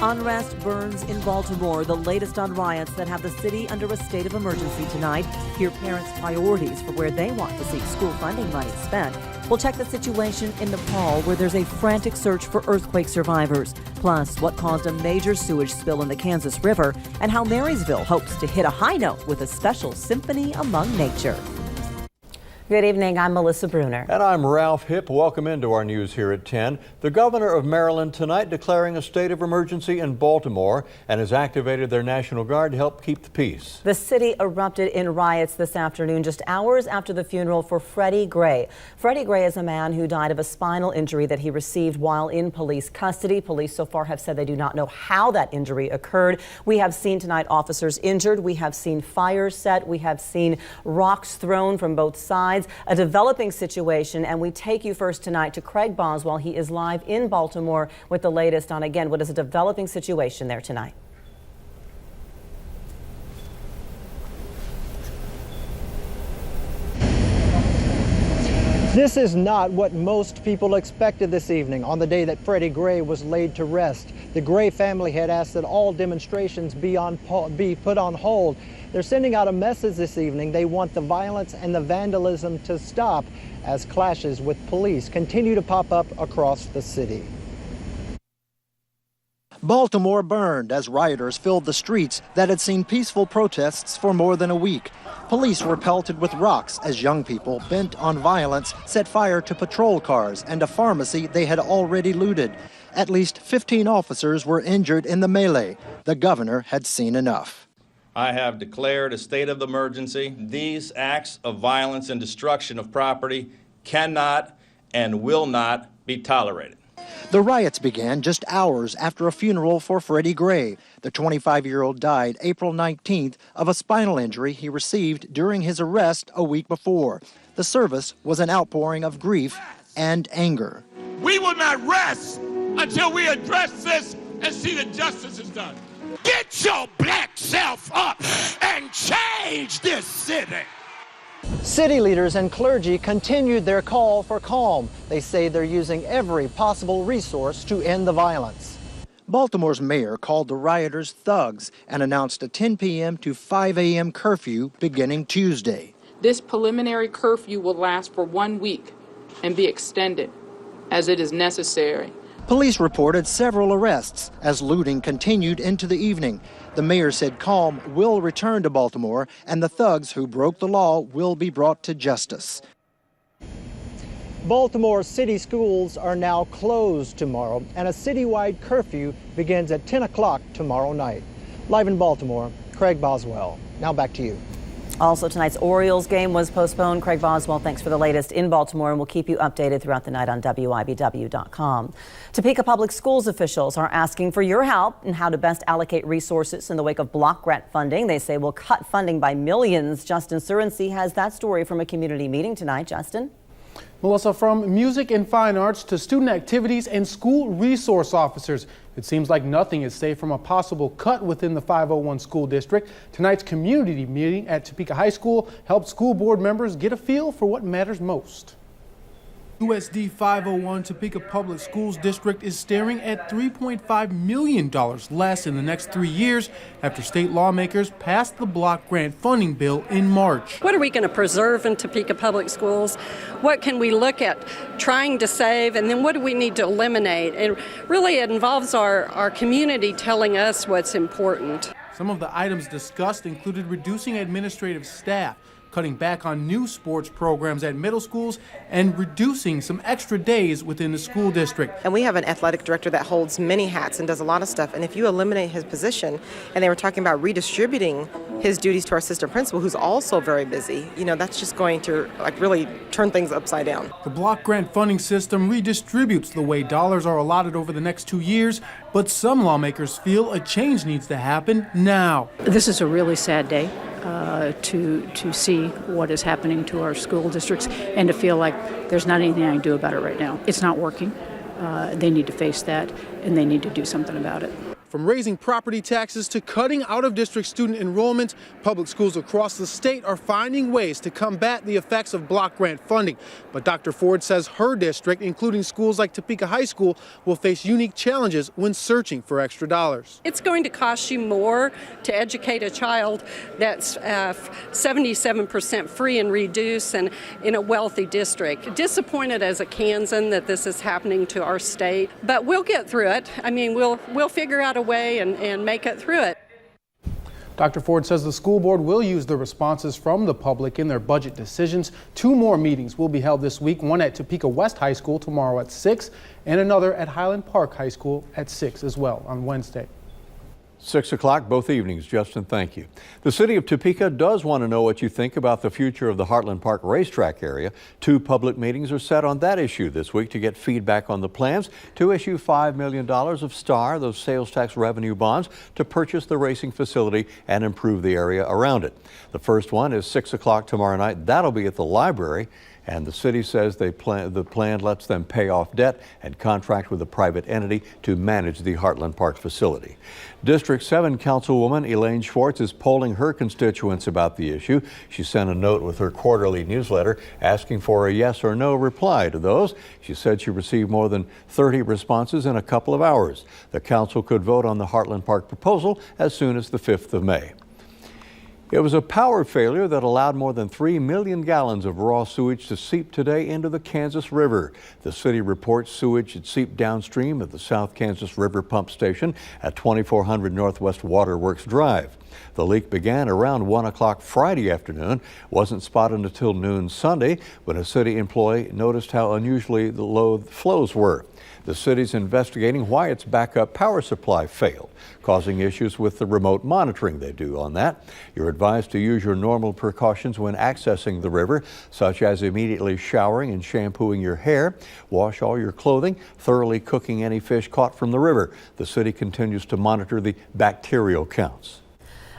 Unrest burns in Baltimore, the latest on riots that have the city under a state of emergency tonight. Hear parents' priorities for where they want to see school funding money spent. We'll check the situation in Nepal, where there's a frantic search for earthquake survivors. Plus, what caused a major sewage spill in the Kansas River, and how Marysville hopes to hit a high note with a special symphony among nature. Good evening, I'm Melissa Bruner. And I'm Ralph Hipp. Welcome into our news here at 10. The governor of Maryland tonight declaring a state of emergency in Baltimore and has activated their National Guard to help keep the peace. The city erupted in riots this afternoon, just hours after the funeral for Freddie Gray. Freddie Gray is a man who died of a spinal injury that he received while in police custody. Police so far have said they do not know how that injury occurred. We have seen tonight officers injured. We have seen fires set. We have seen rocks thrown from both sides. A developing situation, and we take you first tonight to Craig Boswell. He is live in Baltimore with the latest on, again, what is a developing situation there tonight. This is not what most people expected this evening on the day that Freddie Gray was laid to rest. The Gray family had asked that all demonstrations be put on hold. They're sending out a message this evening. They want the violence and the vandalism to stop as clashes with police continue to pop up across the city. Baltimore burned as rioters filled the streets that had seen peaceful protests for more than a week. Police were pelted with rocks as young people, bent on violence, set fire to patrol cars and a pharmacy they had already looted. At least 15 officers were injured in the melee. The governor had seen enough. I have declared a state of emergency. These acts of violence and destruction of property cannot and will not be tolerated. The riots began just hours after a funeral for Freddie Gray. The 25-year-old died April 19th of a spinal injury he received during his arrest a week before. The service was an outpouring of grief and anger. We will not rest until we address this and see that justice is done. Get your black self up and change this city. City leaders and clergy continued their call for calm. They say they're using every possible resource to end the violence. Baltimore's mayor called the rioters thugs and announced a 10 p.m. to 5 a.m. curfew beginning Tuesday. This preliminary curfew will last for 1 week and be extended as it is necessary. Police reported several arrests as looting continued into the evening. The mayor said calm will return to Baltimore and the thugs who broke the law will be brought to justice. Baltimore city schools are now closed tomorrow, and a citywide curfew begins at 10 o'clock tomorrow night. Live in Baltimore, Craig Boswell. Now back to you. Also, tonight's Orioles game was postponed. Craig Boswell, thanks for the latest in Baltimore, and we'll keep you updated throughout the night on WIBW.com. Topeka Public Schools officials are asking for your help in how to best allocate resources in the wake of block grant funding. They say will cut funding by millions. Justin Surency has that story from a community meeting tonight. Justin? Melissa, from music and fine arts to student activities and school resource officers, it seems like nothing is safe from a possible cut within the 501 school district. Tonight's community meeting at Topeka High School helped school board members get a feel for what matters most. USD 501 Topeka Public Schools District is staring at $3.5 million less in the next 3 years after state lawmakers passed the block grant funding bill in March. What are we going to preserve in Topeka Public Schools? What can we look at trying to save, and then what do we need to eliminate? And really it involves our community telling us what's important. Some of the items discussed included reducing administrative staff, cutting back on new sports programs at middle schools, and reducing some extra days within the school district. And we have an athletic director that holds many hats and does a lot of stuff. And if you eliminate his position, and they were talking about redistributing his duties to our assistant principal, who's also very busy, you know, that's just going to really turn things upside down. The block grant funding system redistributes the way dollars are allotted over the next 2 years, but some lawmakers feel a change needs to happen now. This is a really sad day. To see what is happening to our school districts and to feel like there's not anything I can do about it right now. It's not working. They need to face that, and they need to do something about it. From raising property taxes to cutting out-of-district student enrollment, public schools across the state are finding ways to combat the effects of block grant funding. But Dr. Ford says her district, including schools like Topeka High School, will face unique challenges when searching for extra dollars. It's going to cost you more to educate a child that's 77% free and reduced and in a wealthy district. Disappointed as a Kansan that this is happening to our state, but we'll get through it. I mean, we'll figure out a way and make it through it. Dr. Ford says the school board will use the responses from the public in their budget decisions. 2 more meetings will be held this week, one at Topeka West High School tomorrow at 6 and another at Highland Park High School at 6 as well on Wednesday. 6 o'clock both evenings. Justin, thank you. The city of Topeka does want to know what you think about the future of the Heartland Park racetrack area. 2 public meetings are set on that issue this week to get feedback on the plans to issue $5 million of STAR, those sales tax revenue bonds, to purchase the racing facility and improve the area around it. The first one is 6 o'clock tomorrow night. That'll be at the library. And the city says the plan lets them pay off debt and contract with a private entity to manage the Heartland Park facility. District 7 Councilwoman Elaine Schwartz is polling her constituents about the issue. She sent a note with her quarterly newsletter asking for a yes or no reply to those. She said she received more than 30 responses in a couple of hours. The council could vote on the Heartland Park proposal as soon as the 5th of May. It was a power failure that allowed more than 3 million gallons of raw sewage to seep today into the Kansas River. The city reports sewage had seeped downstream of the South Kansas River pump station at 2400 Northwest Waterworks Drive. The leak began around 1 o'clock Friday afternoon, wasn't spotted until noon Sunday when a city employee noticed how unusually low the flows were. The city's investigating why its backup power supply failed, causing issues with the remote monitoring they do on that. You're advised to use your normal precautions when accessing the river, such as immediately showering and shampooing your hair. Wash all your clothing, thoroughly cooking any fish caught from the river. The city continues to monitor the bacterial counts.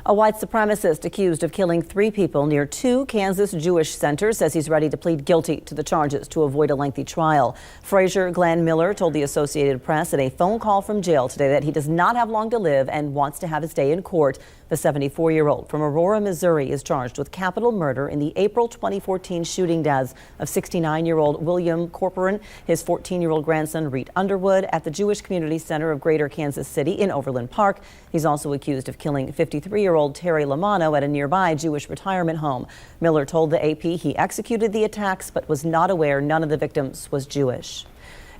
A white supremacist accused of killing 3 people near 2 Kansas Jewish centers says he's ready to plead guilty to the charges to avoid a lengthy trial. Frazier Glenn Miller told the Associated Press in a phone call from jail today that he does not have long to live and wants to have his day in court. The 74-year-old from Aurora, Missouri is charged with capital murder in the April 2014 shooting deaths of 69-year-old William Corporan, his 14-year-old grandson Reed Underwood at the Jewish Community Center of Greater Kansas City in Overland Park. He's also accused of killing 53-year-old Terry Lamano at a nearby Jewish retirement home. Miller told the AP he executed the attacks but was not aware none of the victims was Jewish.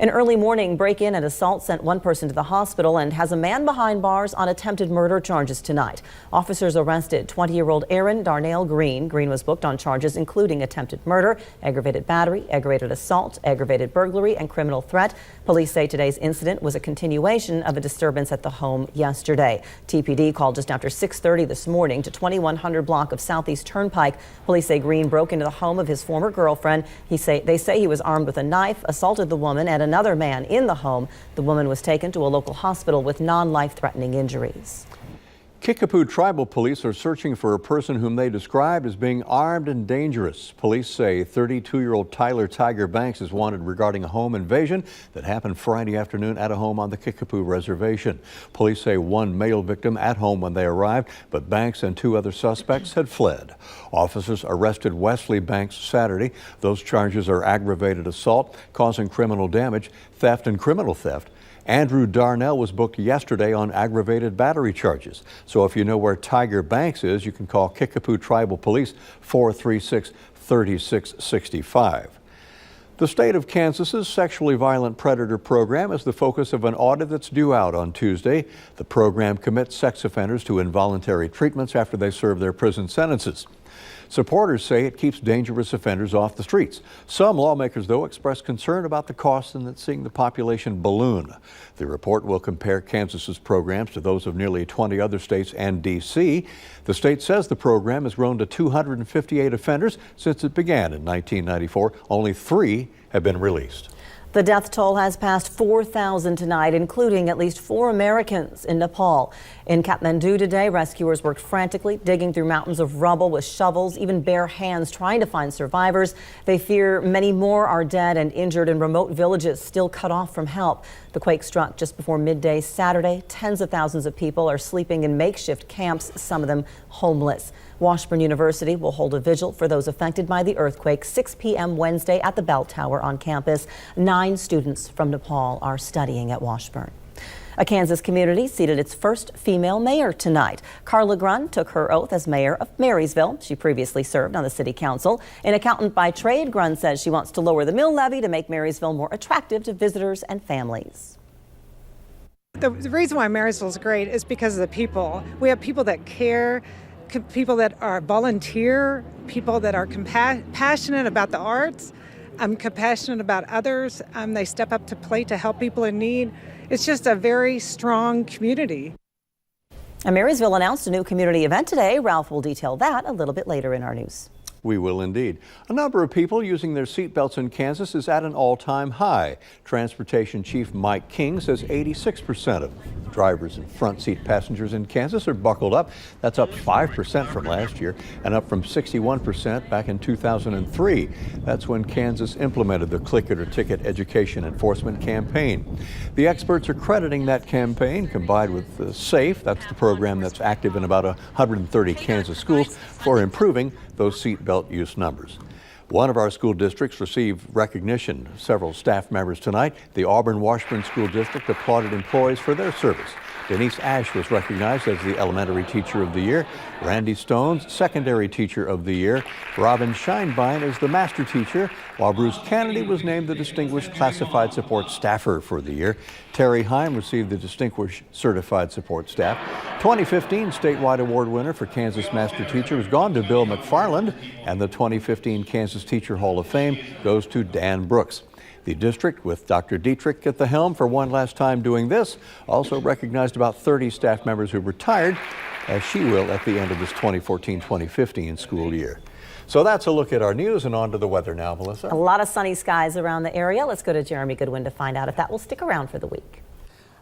An early morning break-in and assault sent 1 person to the hospital and has a man behind bars on attempted murder charges tonight. Officers arrested 20-year-old Aaron Darnell Green. Green was booked on charges including attempted murder, aggravated battery, aggravated assault, aggravated burglary, and criminal threat. Police say today's incident was a continuation of a disturbance at the home yesterday. TPD called just after 6:30 this morning to 2100 block of Southeast Turnpike. Police say Green broke into the home of his former girlfriend. They say he was armed with a knife, assaulted the woman and another man in the home. The woman was taken to a local hospital with non-life-threatening injuries. Kickapoo Tribal Police are searching for a person whom they described as being armed and dangerous. Police say 32-year-old Tyler Tiger Banks is wanted regarding a home invasion that happened Friday afternoon at a home on the Kickapoo Reservation. Police say 1 male victim at home when they arrived, but Banks and 2 other suspects had fled. Officers arrested Wesley Banks Saturday. Those charges are aggravated assault, causing criminal damage, theft, and criminal theft. Andrew Darnell was booked yesterday on aggravated battery charges. So if you know where Tiger Banks is, you can call Kickapoo Tribal Police 436-3665. The state of Kansas's sexually violent predator program is the focus of an audit that's due out on Tuesday. The program commits sex offenders to involuntary treatments after they serve their prison sentences. Supporters say it keeps dangerous offenders off the streets. Some lawmakers, though, express concern about the cost and seeing the population balloon. The report will compare Kansas's programs to those of nearly 20 other states and D.C. The state says the program has grown to 258 offenders since it began in 1994. Only 3 have been released. The death toll has passed 4,000 tonight, including at least 4 Americans in Nepal. In Kathmandu today, rescuers worked frantically, digging through mountains of rubble with shovels, even bare hands, trying to find survivors. They fear many more are dead and injured in remote villages still cut off from help. The quake struck just before midday Saturday. Tens of thousands of people are sleeping in makeshift camps, some of them homeless. Washburn University will hold a vigil for those affected by the earthquake 6 p.m. Wednesday at the bell tower on campus. 9 students from Nepal are studying at Washburn. A Kansas community seated its first female mayor tonight. Carla Grun took her oath as mayor of Marysville. She previously served on the city council. An accountant by trade, Grun says she wants to lower the mill levy to make Marysville more attractive to visitors and families. The reason why Marysville is great is because of the people. We have people that care, people that are volunteer, people that are passionate about the arts, compassionate about others. They step up to plate to help people in need. It's just a very strong community. And Marysville announced a new community event today. Ralph will detail that a little bit later in our news. We will indeed. A number of people using their seatbelts in Kansas is at an all-time high. Transportation Chief Mike King says 86% of drivers and front seat passengers in Kansas are buckled up. That's up 5% from last year and up from 61% back in 2003. That's when Kansas implemented the Click It or Ticket education enforcement campaign. The experts are crediting that campaign combined with SAFE, that's the program that's active in about 130 Kansas schools, for improving those seatbelt use numbers. One of our school districts received recognition. Several staff members tonight. The Auburn-Washburn School District applauded employees for their service. Denise Ash was recognized as the Elementary Teacher of the Year. Randy Stone's Secondary Teacher of the Year. Robin Scheinbein is the Master Teacher, while Bruce Kennedy was named the Distinguished Classified Support Staffer for the year. Terry Heim received the Distinguished Certified Support Staff. 2015 statewide award winner for Kansas Master Teacher has gone to Bill McFarland, and the 2015 Kansas Teacher Hall of Fame goes to Dan Brooks. The district, with Dr. Dietrich at the helm for one last time doing this, also recognized about 30 staff members who retired, as she will at the end of this 2014-2015 school year. So that's a look at our news, and on to the weather now, Melissa. A lot of sunny skies around the area. Let's go to Jeremy Goodwin to find out if that will stick around for the week.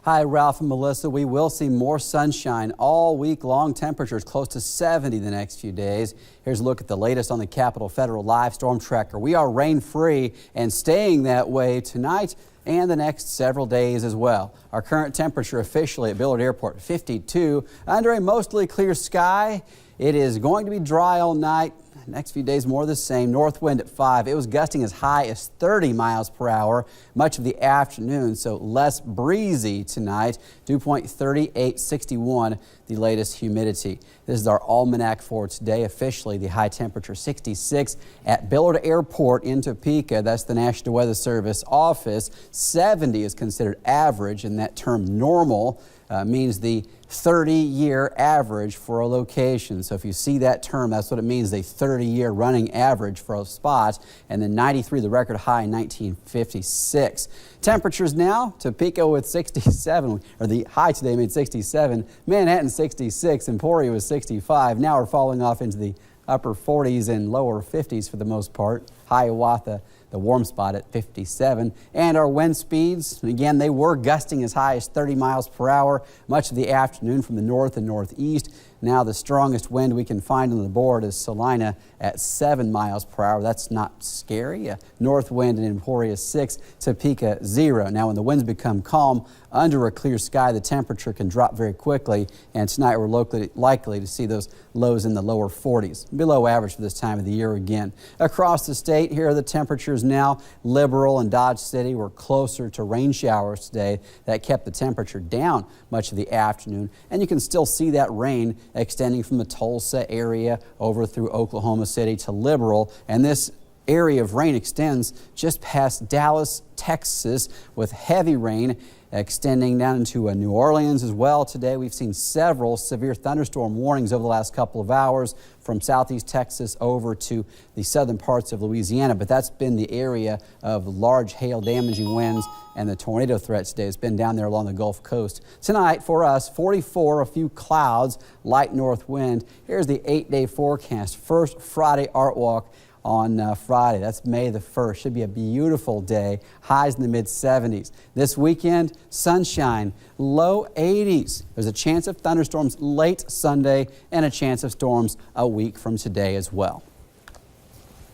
Hi, Ralph and Melissa. We will see more sunshine all week long. Temperatures close to 70 the next few days. Here's a look at the latest on the Capitol Federal Live Storm Tracker. We are rain-free and staying that way tonight and the next several days as well. Our current temperature officially at Billard Airport, 52. Under a mostly clear sky, it is going to be dry all night. Next few days more of the same. North wind at 5. It was gusting as high as 30 miles per hour much of the afternoon, so less breezy tonight. Dew point 38, 61, the latest humidity. This is our almanac for today. Officially, the high temperature 66 at Billard Airport in Topeka. That's the National Weather Service office. 70 is considered average, and that term normal means the 30-year average for a location. So if you see that term, that's what it means, a 30-year running average for a spot. And then 93, the record high in 1956. Temperatures now, Topeka with 67, or the high today made 67, Manhattan 66, Emporia was 65. Now we're falling off into the upper 40s and lower 50s for the most part. Hiawatha, the warm spot at 57. And our wind speeds, again, they were gusting as high as 30 miles per hour much of the afternoon from the north and northeast. Now the strongest wind we can find on the board is Salina at 7 miles per hour. That's not scary. North wind in Emporia 6, Topeka 0. Now when the winds become calm under a clear sky, the temperature can drop very quickly, and tonight we're likely to see those lows in the lower 40s, below average for this time of the year again. Across the state, here are the temperatures now. Liberal and Dodge City were closer to rain showers today. That kept the temperature down much of the afternoon, and you can still see that rain extending from the Tulsa area over through Oklahoma City to Liberal, and this area of rain extends just past Dallas, Texas, with heavy rain extending down into New Orleans as well. Today we've seen several severe thunderstorm warnings over the last couple of hours from southeast Texas over to the southern parts of Louisiana, but that's been the area of large hail damaging winds, and the tornado threat today has been down there along the Gulf Coast. Tonight for us, 44, a few clouds, light north wind. Here's the 8-day forecast. First Friday art walk on Friday. That's May the 1st. Should be a beautiful day. Highs in the mid-70s. This weekend, sunshine, low 80s. There's a chance of thunderstorms late Sunday and a chance of storms a week from today as well.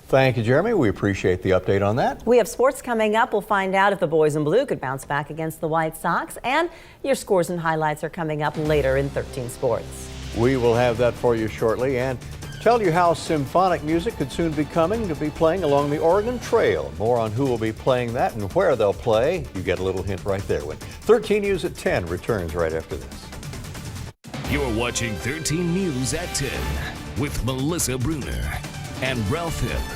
Thank you, Jeremy. We appreciate the update on that. We have sports coming up. We'll find out if the boys in blue could bounce back against the White Sox. And your scores and highlights are coming up later in 13 Sports. We will have that for you shortly and tell you how symphonic music could soon be coming to be playing along the Oregon Trail. More on who will be playing that and where they'll play. You get a little hint right there. When 13 News at 10 returns right after this. You're watching 13 News at 10 with Melissa Bruner and Ralph Hipp.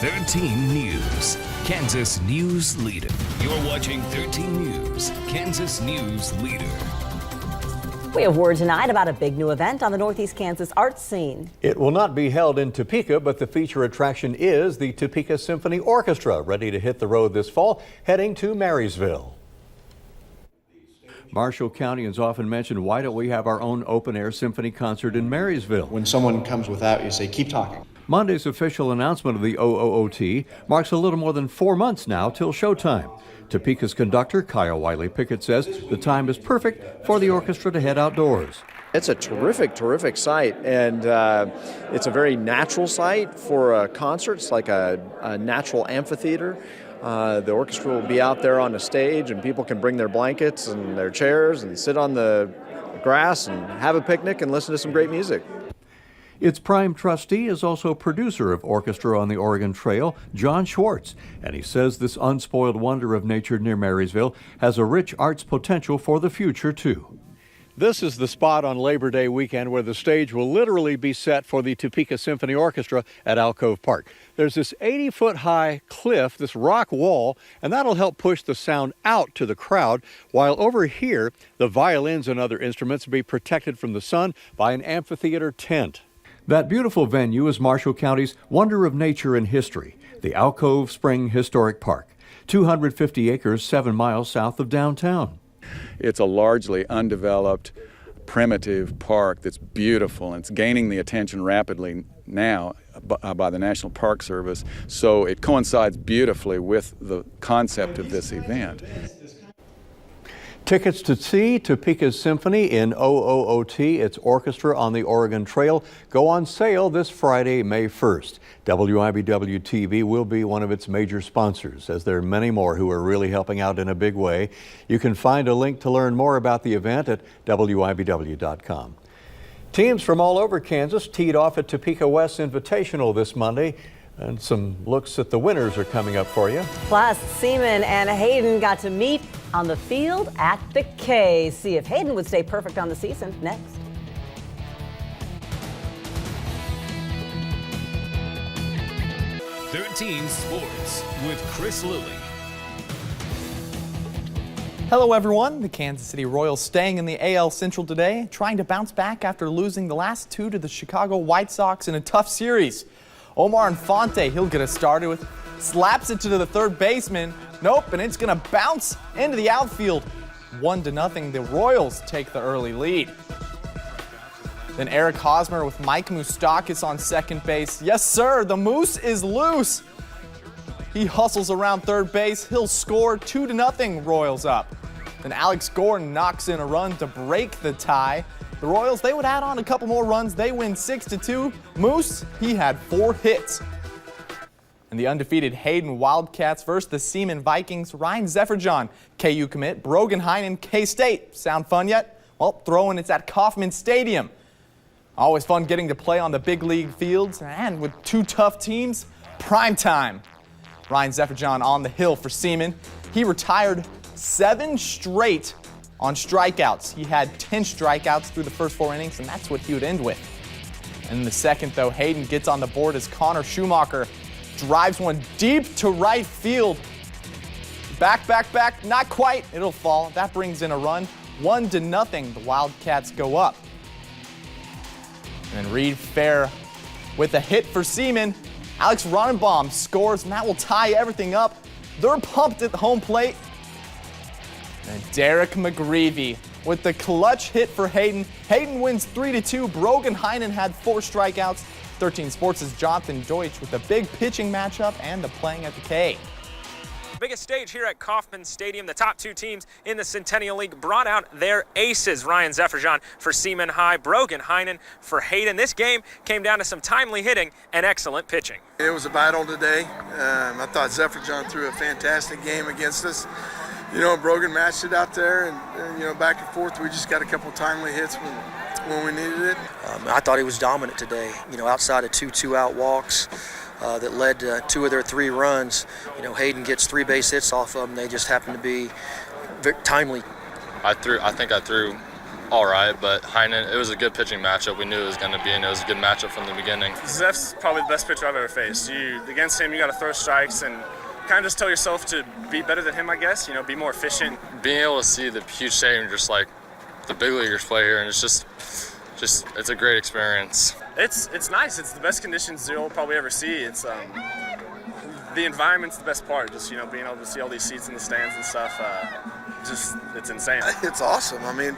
13 News, Kansas News Leader. You're watching 13 News, Kansas News Leader. We have word tonight about a big new event on the Northeast Kansas arts scene. It will not be held in Topeka, but the feature attraction is the Topeka Symphony Orchestra, ready to hit the road this fall, heading to Marysville. Marshall County has often mentioned, why don't we have our own open-air symphony concert in Marysville? When someone comes without, you say, keep talking. Monday's official announcement of the OOOT marks a little more than 4 months now till showtime. Topeka's conductor, Kyle Wiley-Pickett, says the time is perfect for the orchestra to head outdoors. It's a terrific site, and it's a very natural site for concerts, like a natural amphitheater. The orchestra will be out there on the stage, and people can bring their blankets and their chairs and sit on the grass and have a picnic and listen to some great music. Its prime trustee is also producer of Orchestra on the Oregon Trail, John Schwartz, and he says this unspoiled wonder of nature near Marysville has a rich arts potential for the future, too. This is the spot on Labor Day weekend where the stage will literally be set for the Topeka Symphony Orchestra at Alcove Park. There's this 80-foot high cliff, this rock wall, and that'll help push the sound out to the crowd, while over here, the violins and other instruments will be protected from the sun by an amphitheater tent. That beautiful venue is Marshall County's wonder of nature and history, the Alcove Spring Historic Park, 250 acres 7 miles south of downtown. It's a largely undeveloped, primitive park that's beautiful, and it's gaining the attention rapidly now by the National Park Service, so it coincides beautifully with the concept of this event. Tickets to see Topeka's Symphony in OOOT, its orchestra on the Oregon Trail, go on sale this Friday, May 1st. WIBW-TV will be one of its major sponsors, as there are many more who are really helping out in a big way. You can find a link to learn more about the event at WIBW.com. Teams from all over Kansas teed off at Topeka West's Invitational this Monday. And some looks at the winners are coming up for you. Plus, Seaman and Hayden got to meet on the field at the K. See if Hayden would stay perfect on the season next. "13 Sports with Chris Lilly. Hello everyone, the Kansas City Royals staying in the AL Central today, trying to bounce back after losing the last two to the Chicago White Sox in a tough series. Omar Infante, he'll get us started with, slaps it to the third baseman. Nope, and it's going to bounce into the outfield. 1-0, the Royals take the early lead. Then Eric Hosmer with Mike Moustakas on second base. Yes, sir, the Moose is loose. He hustles around third base. He'll score 2-0, Royals up. Then Alex Gordon knocks in a run to break the tie. The Royals, they would add on a couple more runs. They win 6-2. Moose, he had 4 hits. And the undefeated Hayden Wildcats versus the Seaman Vikings. Ryan Zefferjohn, KU commit. Brogan Heinen, K-State. Sound fun yet? Well, throwing it's at Kauffman Stadium. Always fun getting to play on the big league fields. And with 2 tough teams, prime time. Ryan Zefferjohn on the hill for Seaman. He retired 7 straight on strikeouts. He had 10 strikeouts through the first 4 innings, and that's what he would end with. And in the second, though, Hayden gets on the board as Connor Schumacher drives one deep to right field. Back, not quite. It'll fall. That brings in a run. 1-0, the Wildcats go up. And then Reed Fair with a hit for Seaman. Alex Ronenbaum scores, and that will tie everything up. They're pumped at the home plate. And Derek McGreevy with the clutch hit for Hayden. Hayden wins 3-2. Brogan Heinen had 4 strikeouts. 13 Sports' Jonathan Deutsch with a big pitching matchup and the playing at the K. Biggest stage here at Kauffman Stadium. The top two teams in the Centennial League brought out their aces. Ryan Zefferjan for Seaman High, Brogan Heinen for Hayden. This game came down to some timely hitting and excellent pitching. It was a battle today. I thought Zefferjan threw a fantastic game against us. Brogan matched it out there, and back and forth. We just got a couple timely hits when we needed it. I thought he was dominant today. Outside of 2 two-out walks that led to 2 of their 3 runs. Hayden gets 3 base hits off of them. They just happen to be very timely. I think I threw all right, but Heinen, it was a good pitching matchup. We knew it was going to be, and it was a good matchup from the beginning. Zeph's probably the best pitcher I've ever faced. Against him, you got to throw strikes and kind of just tell yourself to be better than him, I guess. Be more efficient. Being able to see the huge stadium, just like the big leaguers play here, and it's just it's a great experience. It's nice. It's the best conditions you'll probably ever see. It's the environment's the best part. Just being able to see all these seats in the stands and stuff. It's insane. It's awesome. I mean,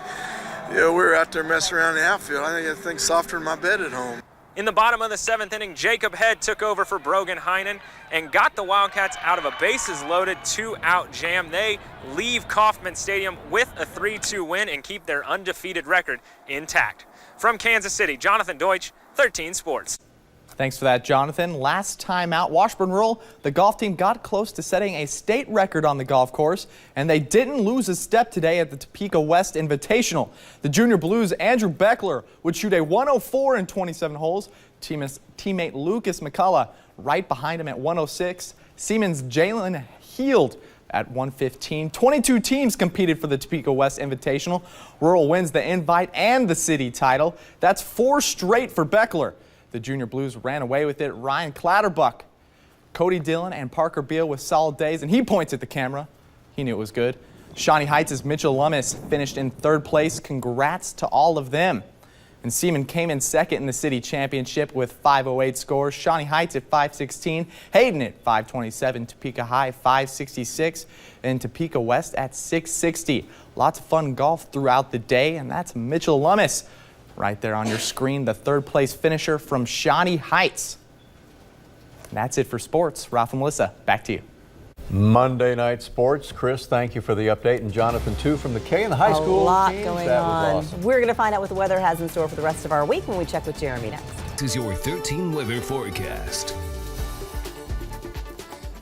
we were out there messing around in the outfield. I think that thing's softer than my bed at home. In the bottom of the 7th inning, Jacob Head took over for Brogan Heinen and got the Wildcats out of a bases-loaded 2-out jam. They leave Kauffman Stadium with a 3-2 win and keep their undefeated record intact. From Kansas City, Jonathan Deutsch, 13 Sports. Thanks for that, Jonathan. Last time out, Washburn Rural, the golf team got close to setting a state record on the golf course, and they didn't lose a step today at the Topeka West Invitational. The Junior Blues' Andrew Beckler would shoot a 104 in 27 holes. Teammate Lucas McCullough right behind him at 106. Siemens' Jalen Heald at 115. 22 teams competed for the Topeka West Invitational. Rural wins the invite and the city title. That's 4 straight for Beckler. The Junior Blues ran away with it. Ryan Clatterbuck, Cody Dillon, and Parker Beal with solid days, and he points at the camera. He knew it was good. Shawnee Heights' Mitchell Lummis finished in 3rd place. Congrats to all of them. And Seaman came in 2nd in the city championship with 508 scores. Shawnee Heights at 516, Hayden at 527, Topeka High 566, and Topeka West at 660. Lots of fun golf throughout the day, and that's Mitchell Lummis. Right there on your screen, the 3rd place finisher from Shawnee Heights. And that's it for sports. Ralph and Melissa, back to you. Monday Night Sports. Chris, thank you for the update. And Jonathan, too, from the K and the high school A lot teams. going That on. was awesome. We're going to find out what the weather has in store for the rest of our week when we check with Jeremy next. This is your 13 weather forecast.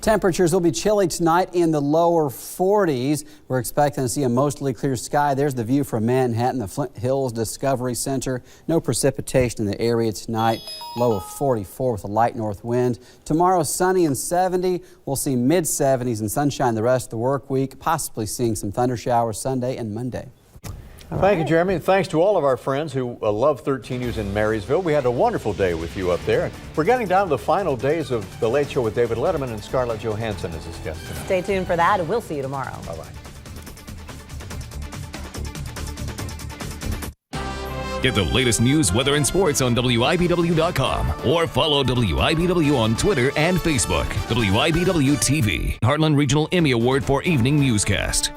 Temperatures will be chilly tonight in the lower 40s. We're expecting to see a mostly clear sky. There's the view from Manhattan, the Flint Hills Discovery Center. No precipitation in the area tonight. Low of 44 with a light north wind. Tomorrow, sunny and 70. We'll see mid-70s and sunshine the rest of the work week, possibly seeing some thunder showers Sunday and Monday. Thank you, Jeremy. And thanks to all of our friends who love 13 News in Marysville. We had a wonderful day with you up there. And we're getting down to the final days of The Late Show with David Letterman, and Scarlett Johansson is his guest tonight. Stay tuned for that, and we'll see you tomorrow. Bye-bye. Get the latest news, weather, and sports on WIBW.com or follow WIBW on Twitter and Facebook. WIBW-TV, Heartland Regional Emmy Award for Evening Newscast.